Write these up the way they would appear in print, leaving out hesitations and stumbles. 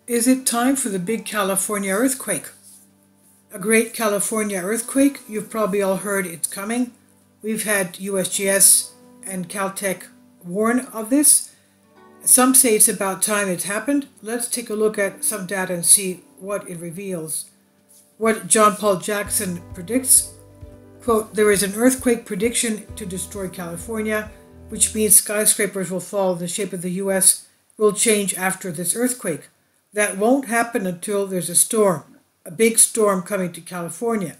Is it time for the big California earthquake? A great California earthquake? You've probably all heard it's coming. We've had USGS and Caltech warn of this. Some say it's about time it happened. Let's take a look at some data and see what it reveals. What John Paul Jackson predicts, quote, there is an earthquake prediction to destroy California, which means skyscrapers will fall, the shape of the US will change after this earthquake. That won't happen until there's a storm, a big storm coming to California.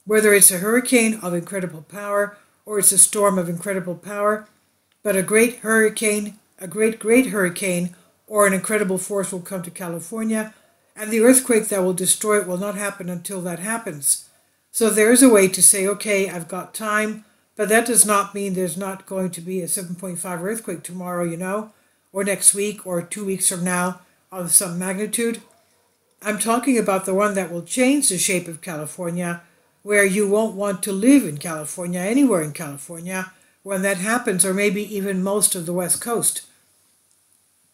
Whether it's a hurricane of incredible power or it's a storm of incredible power, but a great hurricane, a great hurricane, or an incredible force will come to California, and the earthquake that will destroy it will not happen until that happens. So there's a way to say, okay, I've got time, but that does not mean there's not going to be a 7.5 earthquake tomorrow, or next week, or 2 weeks from now, of some magnitude. I'm talking about the one that will change the shape of California, where you won't want to live in California, anywhere in California, when that happens, or maybe even most of the West Coast,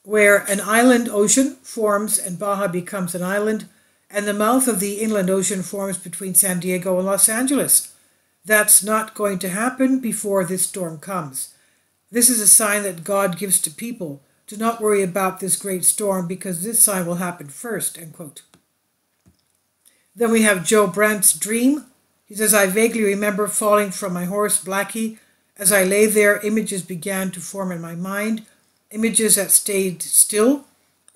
where an inland ocean forms and Baja becomes an island, and the mouth of the inland ocean forms between San Diego and Los Angeles. That's not going to happen before this storm comes. This is a sign that God gives to people. Do not worry about this great storm because this sign will happen first, end quote. Then we have Joe Brandt's dream. He says, I vaguely remember falling from my horse, Blackie. As I lay there, images began to form in my mind, images that stayed still.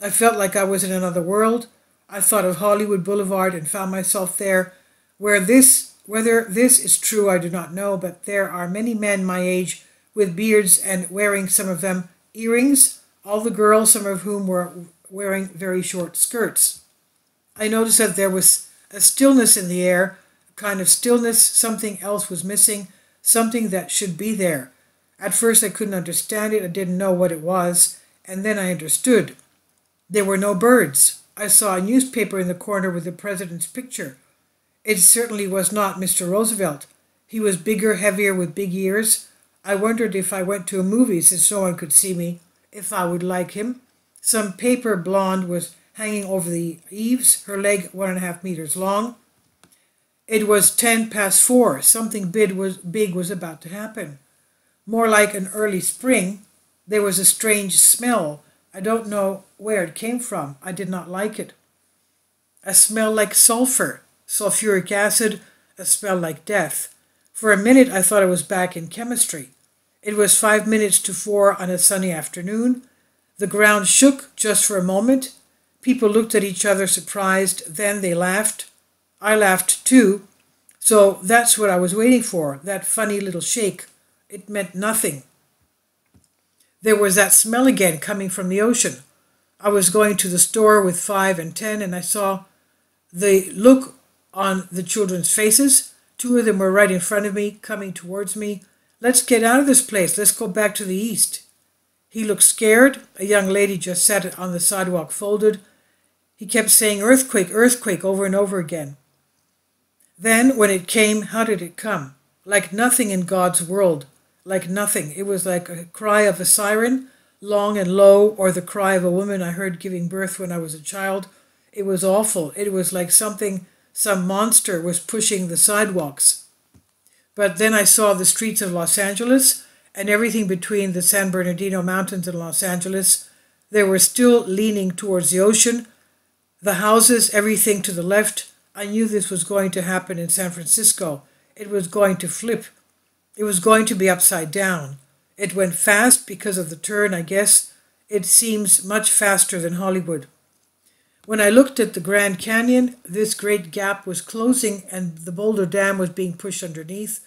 I felt like I was in another world. I thought of Hollywood Boulevard and found myself there. Whether this is true, I do not know, but there are many men my age with beards and wearing, some of them, earrings. All the girls, some of whom were wearing very short skirts. I noticed that there was a stillness in the air, a kind of stillness, something else was missing, something that should be there. At first I couldn't understand it, I didn't know what it was, and then I understood. There were no birds. I saw a newspaper in the corner with the president's picture. It certainly was not Mr. Roosevelt. He was bigger, heavier, with big ears. I wondered if I went to a movie, since no one could see me, if I would like him. Some paper blonde was hanging over the eaves, her leg 1.5 meters long. It was 4:10. Something big was about to happen. More like an early spring. There was a strange smell. I don't know where it came from. I did not like it. A smell like sulfur, sulfuric acid, a smell like death. For a minute I thought I was back in chemistry. It was 5 minutes to 4 on a sunny afternoon. The ground shook just for a moment. People looked at each other surprised. Then they laughed. I laughed too. So that's what I was waiting for, that funny little shake. It meant nothing. There was that smell again coming from the ocean. I was going to the store with 5 and 10 and I saw the look on the children's faces. 2 of them were right in front of me, coming towards me. Let's get out of this place. Let's go back to the east. He looked scared. A young lady just sat on the sidewalk folded. He kept saying earthquake, earthquake over and over again. Then when it came, how did it come? Like nothing in God's world. Like nothing. It was like a cry of a siren, long and low, or the cry of a woman I heard giving birth when I was a child. It was awful. It was like some monster was pushing the sidewalks. But then I saw the streets of Los Angeles and everything between the San Bernardino Mountains and Los Angeles. They were still leaning towards the ocean. The houses, everything to the left. I knew this was going to happen in San Francisco. It was going to flip. It was going to be upside down. It went fast because of the turn, I guess. It seems much faster than Hollywood. When I looked at the Grand Canyon, this great gap was closing and the Boulder Dam was being pushed underneath.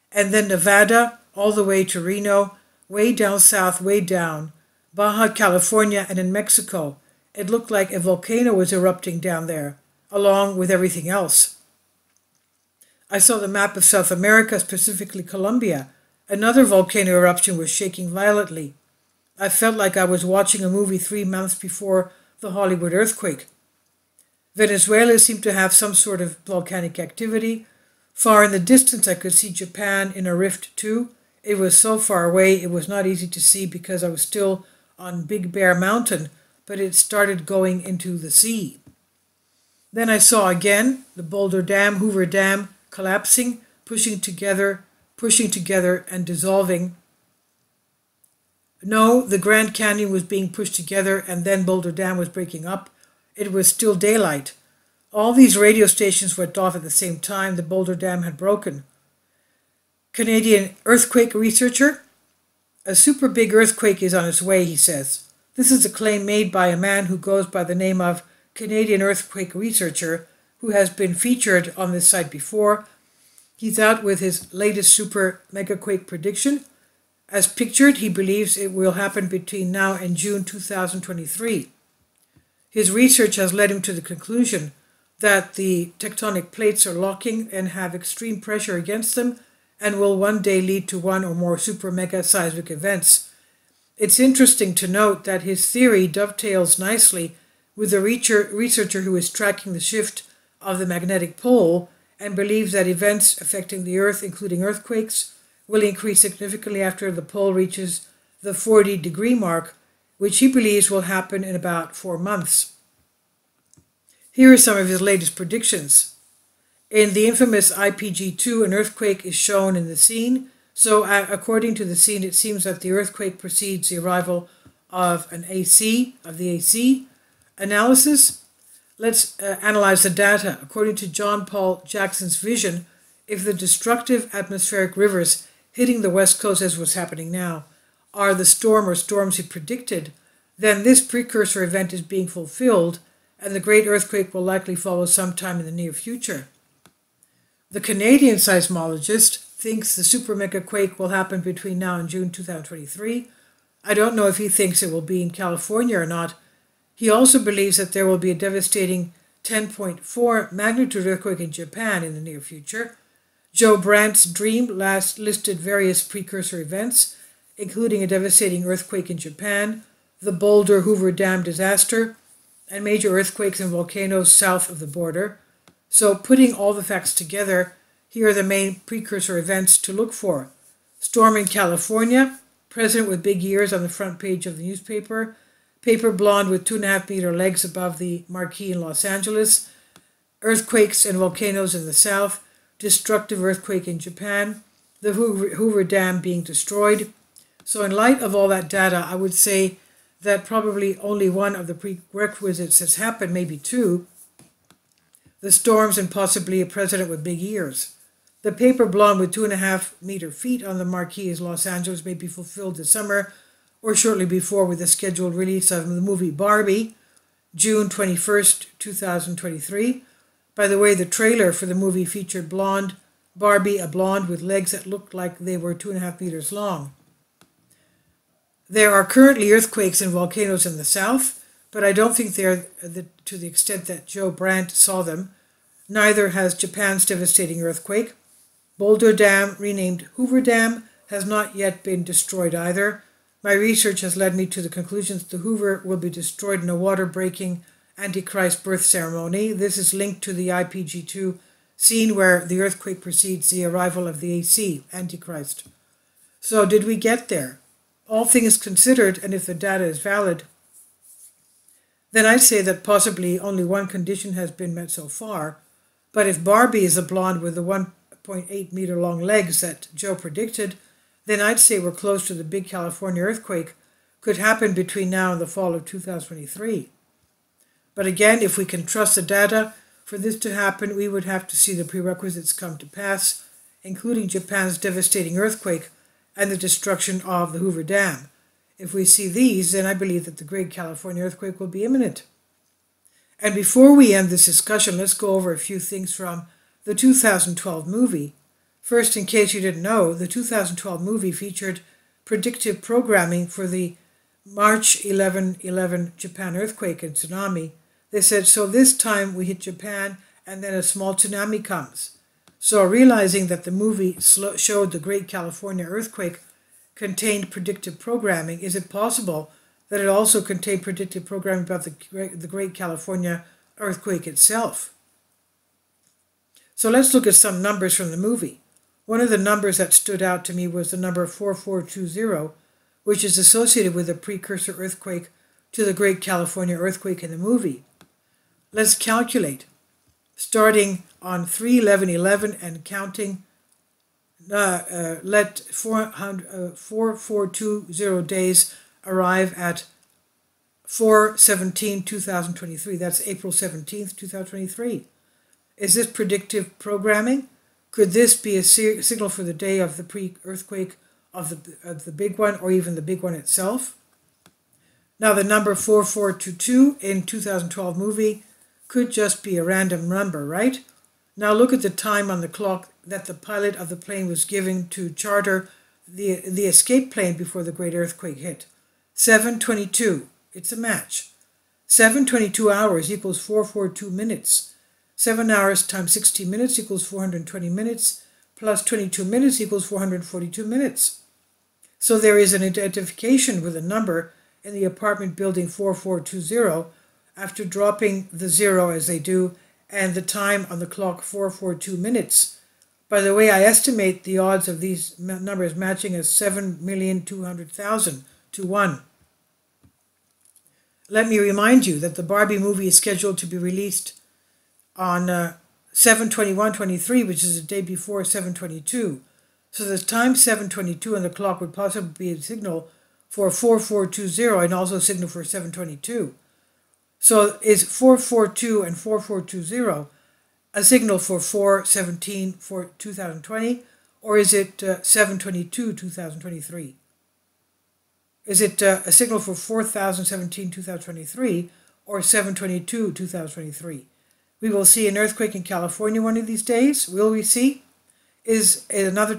And then Nevada, all the way to Reno, way down south, way down. Baja California and in Mexico. It looked like a volcano was erupting down there, along with everything else. I saw the map of South America, specifically Colombia. Another volcano eruption was shaking violently. I felt like I was watching a movie 3 months before the Hollywood earthquake. Venezuela seemed to have some sort of volcanic activity. Far in the distance I could see Japan in a rift too. It was so far away it was not easy to see because I was still on Big Bear Mountain, but it started going into the sea. Then I saw again the Boulder Dam, Hoover Dam collapsing, pushing together and dissolving. No, the Grand Canyon was being pushed together and then Boulder Dam was breaking up. It was still daylight. All these radio stations went off at the same time. The Boulder Dam had broken. Canadian earthquake researcher. A super big earthquake is on its way, he says. This is a claim made by a man who goes by the name of Canadian earthquake researcher, who has been featured on this site before. He's out with his latest super megaquake prediction. As pictured, he believes it will happen between now and June 2023. His research has led him to the conclusion that the tectonic plates are locking and have extreme pressure against them and will one day lead to one or more super mega seismic events. It's interesting to note that his theory dovetails nicely with the researcher who is tracking the shift of the magnetic pole and believes that events affecting the Earth, including earthquakes, will increase significantly after the pole reaches the 40-degree mark, which he believes will happen in about 4 months. Here are some of his latest predictions. In the infamous IPG2, an earthquake is shown in the scene. So according to the scene, it seems that the earthquake precedes the arrival of the AC analysis. Let's analyze the data. According to John Paul Jackson's vision, if the destructive atmospheric rivers hitting the west coast, as what's happening now, are the storm or storms he predicted, then this precursor event is being fulfilled, and the great earthquake will likely follow sometime in the near future. The Canadian seismologist thinks the super mega quake will happen between now and June 2023. I don't know if he thinks it will be in California or not. He also believes that there will be a devastating 10.4 magnitude earthquake in Japan in the near future. Joe Brandt's dream last listed various precursor events, including a devastating earthquake in Japan, the Boulder Hoover Dam disaster, and major earthquakes and volcanoes south of the border. So putting all the facts together, here are the main precursor events to look for. Storm in California, president with big ears on the front page of the newspaper, paper blonde with 2.5-meter legs above the marquee in Los Angeles, earthquakes and volcanoes in the south, destructive earthquake in Japan, the Hoover Dam being destroyed. So in light of all that data, I would say that probably only one of the prerequisites has happened, maybe two: the storms and possibly a president with big ears. The paper blonde with 2.5-meter feet on the marquee is Los Angeles may be fulfilled this summer or shortly before with the scheduled release of the movie Barbie, June 21st, 2023. By the way, the trailer for the movie featured Barbie, a blonde with legs that looked like they were 2.5 meters long. There are currently earthquakes and volcanoes in the south, but I don't think they're to the extent that Joe Brandt saw them. Neither has Japan's devastating earthquake. Boulder Dam, renamed Hoover Dam, has not yet been destroyed either. My research has led me to the conclusion that the Hoover will be destroyed in a water-breaking Antichrist birth ceremony. This is linked to the IPG2 scene where the earthquake precedes the arrival of the AC, Antichrist. So did we get there? All things considered, and if the data is valid, then I'd say that possibly only one condition has been met so far. But if Barbie is the blonde with the 1.8 meter long legs that Joe predicted, then I'd say we're close to the big California earthquake. Could happen between now and the fall of 2023. But again, if we can trust the data, for this to happen, we would have to see the prerequisites come to pass, including Japan's devastating earthquake and the destruction of the Hoover Dam. If we see these, then I believe that the great California earthquake will be imminent. And before we end this discussion, let's go over a few things from the 2012 movie. First, in case you didn't know, the 2012 movie featured predictive programming for the March 11/11 Japan earthquake and tsunami. They said, so this time we hit Japan and then a small tsunami comes. So realizing that the movie showed the great California earthquake contained predictive programming, is it possible that it also contained predictive programming about the great California earthquake itself? So let's look at some numbers from the movie. One of the numbers that stood out to me was the number 4420, which is associated with a precursor earthquake to the Great California Earthquake in the movie. Let's calculate. Starting on 3/11/11 and counting, let 4420 days arrive at 4/17/2023. That's April 17th, 2023. Is this predictive programming? Could this be a signal for the day of the pre-earthquake of the big one, or even the big one itself? Now, the number 4422 in 2012 movie could just be a random number, right? Now look at the time on the clock that the pilot of the plane was given to charter the escape plane before the great earthquake hit. 7:22. It's a match. 7:22 hours equals 442 minutes. 7 hours times 60 minutes equals 420 minutes, plus 22 minutes equals 442 minutes. So there is an identification with a number in the apartment building 4420 after dropping the 0 as they do, and the time on the clock 442 minutes. By the way, I estimate the odds of these numbers matching as 7,200,000 to 1. Let me remind you that the Barbie movie is scheduled to be released on 7/21/23, which is the day before 7/22. So the time 7/22 on the clock would possibly be a signal for 4420 and also a signal for 7/22. So is 442 and 4420 a signal for 4/17 for 2020, or is it 7/22/2023? Is it a signal for 4017/2023 or 7/22/2023? We will see an earthquake in California one of these days. Will we see? Here's another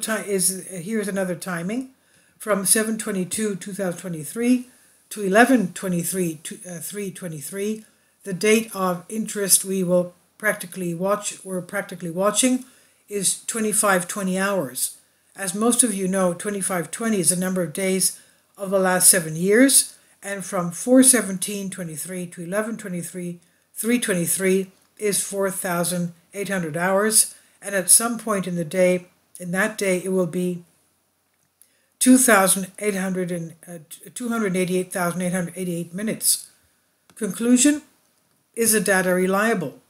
timing from 7/22/2023 to 11/23/323. The date of interest we're practically watching is 2520 hours. As most of you know, 2520 is the number of days of the last 7 years, and from 4/17/23 to 11/23/323 is 4,800 hours, and at some point in that day it will be 288,888 minutes. Conclusion: is the data reliable?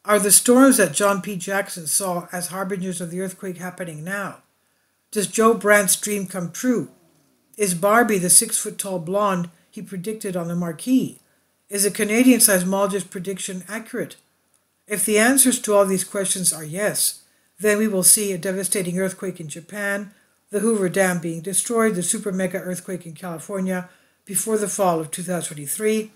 Are the storms that John P. Jackson saw as harbingers of the earthquake happening now? Does Joe Brandt's dream come true? Is Barbie the 6-foot-tall blonde he predicted on the marquee? Is a Canadian seismologist's prediction accurate? If the answers to all these questions are yes, then we will see a devastating earthquake in Japan, the Hoover Dam being destroyed, the super mega earthquake in California before the fall of 2023.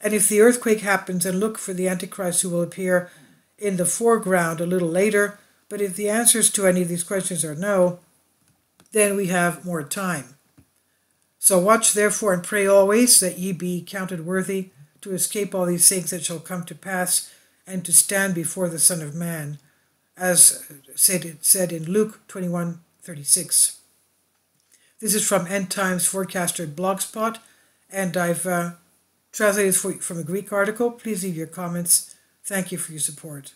And if the earthquake happens, then look for the Antichrist, who will appear in the foreground a little later. But if the answers to any of these questions are no, then we have more time. So watch therefore and pray always that ye be counted worthy to escape all these things that shall come to pass, and to stand before the Son of Man, as said in Luke 21:36. This is from End Times Forecaster Blogspot, and I've translated from a Greek article. Please leave your comments. Thank you for your support.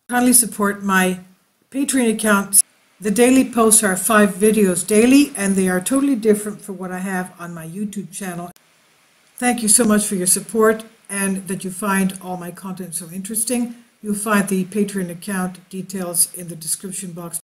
Kindly support my Patreon account. The daily posts are 5 videos daily, and they are totally different from what I have on my YouTube channel. Thank you so much for your support, and that you find all my content so interesting. You'll find the Patreon account details in the description box